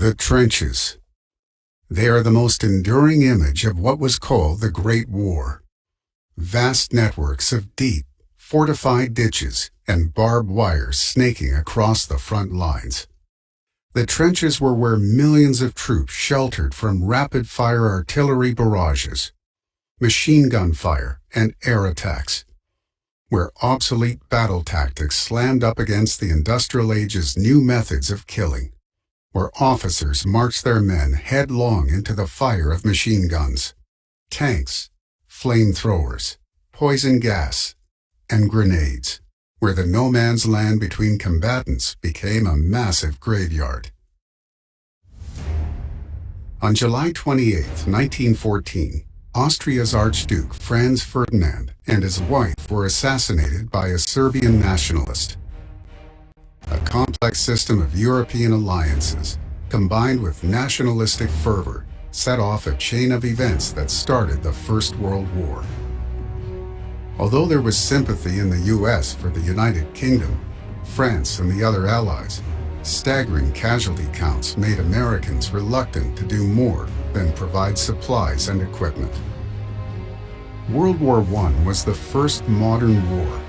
The trenches. They are the most enduring image of what was called the Great War. Vast networks of deep, fortified ditches and barbed wire snaking across the front lines. The trenches were where millions of troops sheltered from rapid-fire artillery barrages, machine gun fire, and air attacks, where obsolete battle tactics slammed up against the industrial age's new methods of killing, where officers marched their men headlong into the fire of machine guns, tanks, flamethrowers, poison gas, and grenades, where the no-man's land between combatants became a massive graveyard. On July 28, 1914, Austria's Archduke Franz Ferdinand and his wife were assassinated by a Serbian nationalist. A complex system of European alliances, combined with nationalistic fervor, set off a chain of events that started the First World War. Although there was sympathy in the U.S. for the United Kingdom, France, and the other allies, staggering casualty counts made Americans reluctant to do more than provide supplies and equipment. World War I was the first modern war.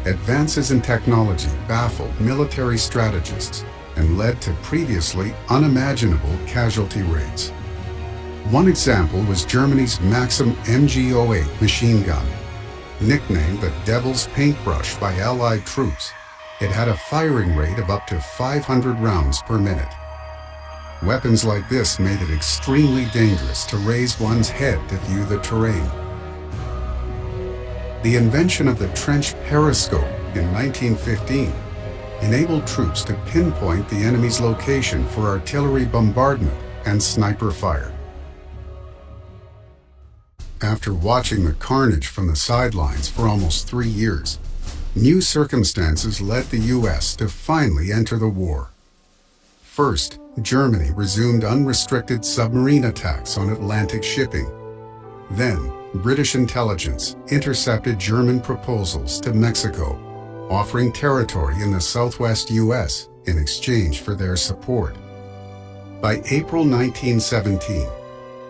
Advances in technology baffled military strategists and led to previously unimaginable casualty rates. One example was Germany's Maxim MG-08 machine gun. Nicknamed the Devil's Paintbrush by Allied troops, it had a firing rate of up to 500 rounds per minute. Weapons like this made it extremely dangerous to raise one's head to view the terrain. The invention of the trench periscope in 1915 enabled troops to pinpoint the enemy's location for artillery bombardment and sniper fire. After watching the carnage from the sidelines for almost 3 years, new circumstances led the U.S. to finally enter the war. First, Germany resumed unrestricted submarine attacks on Atlantic shipping. Then, British intelligence intercepted German proposals to Mexico, offering territory in the southwest U.S. in exchange for their support. By April 1917,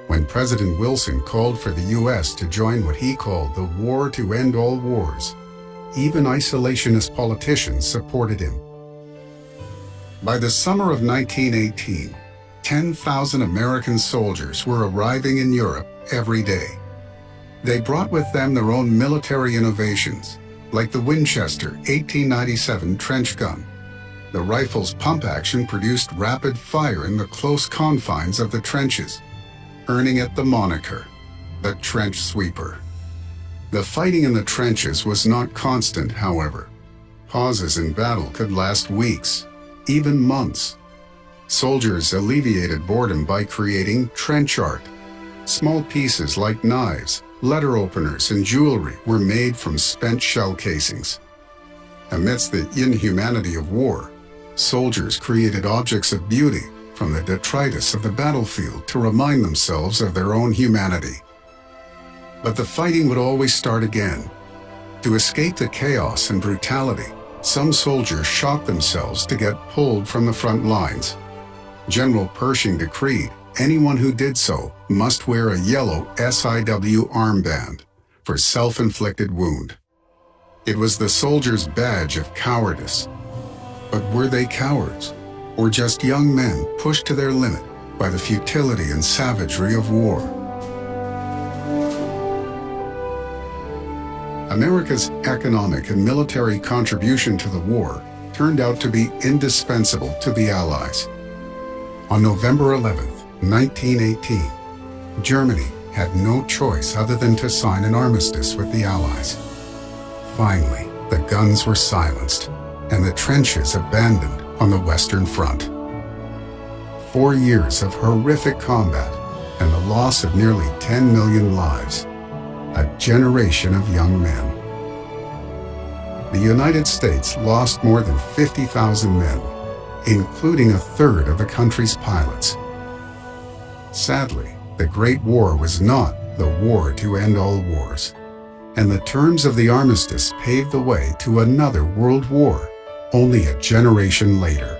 when President Wilson called for the U.S. to join what he called the War to End All Wars, even isolationist politicians supported him. By the summer of 1918, 10,000 American soldiers were arriving in Europe every day. They brought with them their own military innovations, like the Winchester 1897 trench gun. The rifle's pump action produced rapid fire in the close confines of the trenches, earning it the moniker, the trench sweeper. The fighting in the trenches was not constant, however. Pauses in battle could last weeks, even months. Soldiers alleviated boredom by creating trench art. Small pieces like knives, letter openers, and jewelry were made from spent shell casings. Amidst the inhumanity of war, soldiers created objects of beauty from the detritus of the battlefield to remind themselves of their own humanity. But the fighting would always start again. To escape the chaos and brutality, some soldiers shot themselves to get pulled from the front lines. General Pershing decreed anyone who did so must wear a yellow SIW armband for self-inflicted wound. It was the soldiers' badge of cowardice. But were they cowards, or just young men pushed to their limit by the futility and savagery of war? America's economic and military contribution to the war turned out to be indispensable to the Allies. On November 11, 1918, Germany had no choice other than to sign an armistice with the Allies. Finally, the guns were silenced and the trenches abandoned on the Western Front. 4 years of horrific combat and the loss of nearly 10 million lives. A generation of young men. The United States lost more than 50,000 men, including a third of the country's pilots. Sadly, the Great War was not the war to end all wars, and the terms of the armistice paved the way to another world war only a generation later.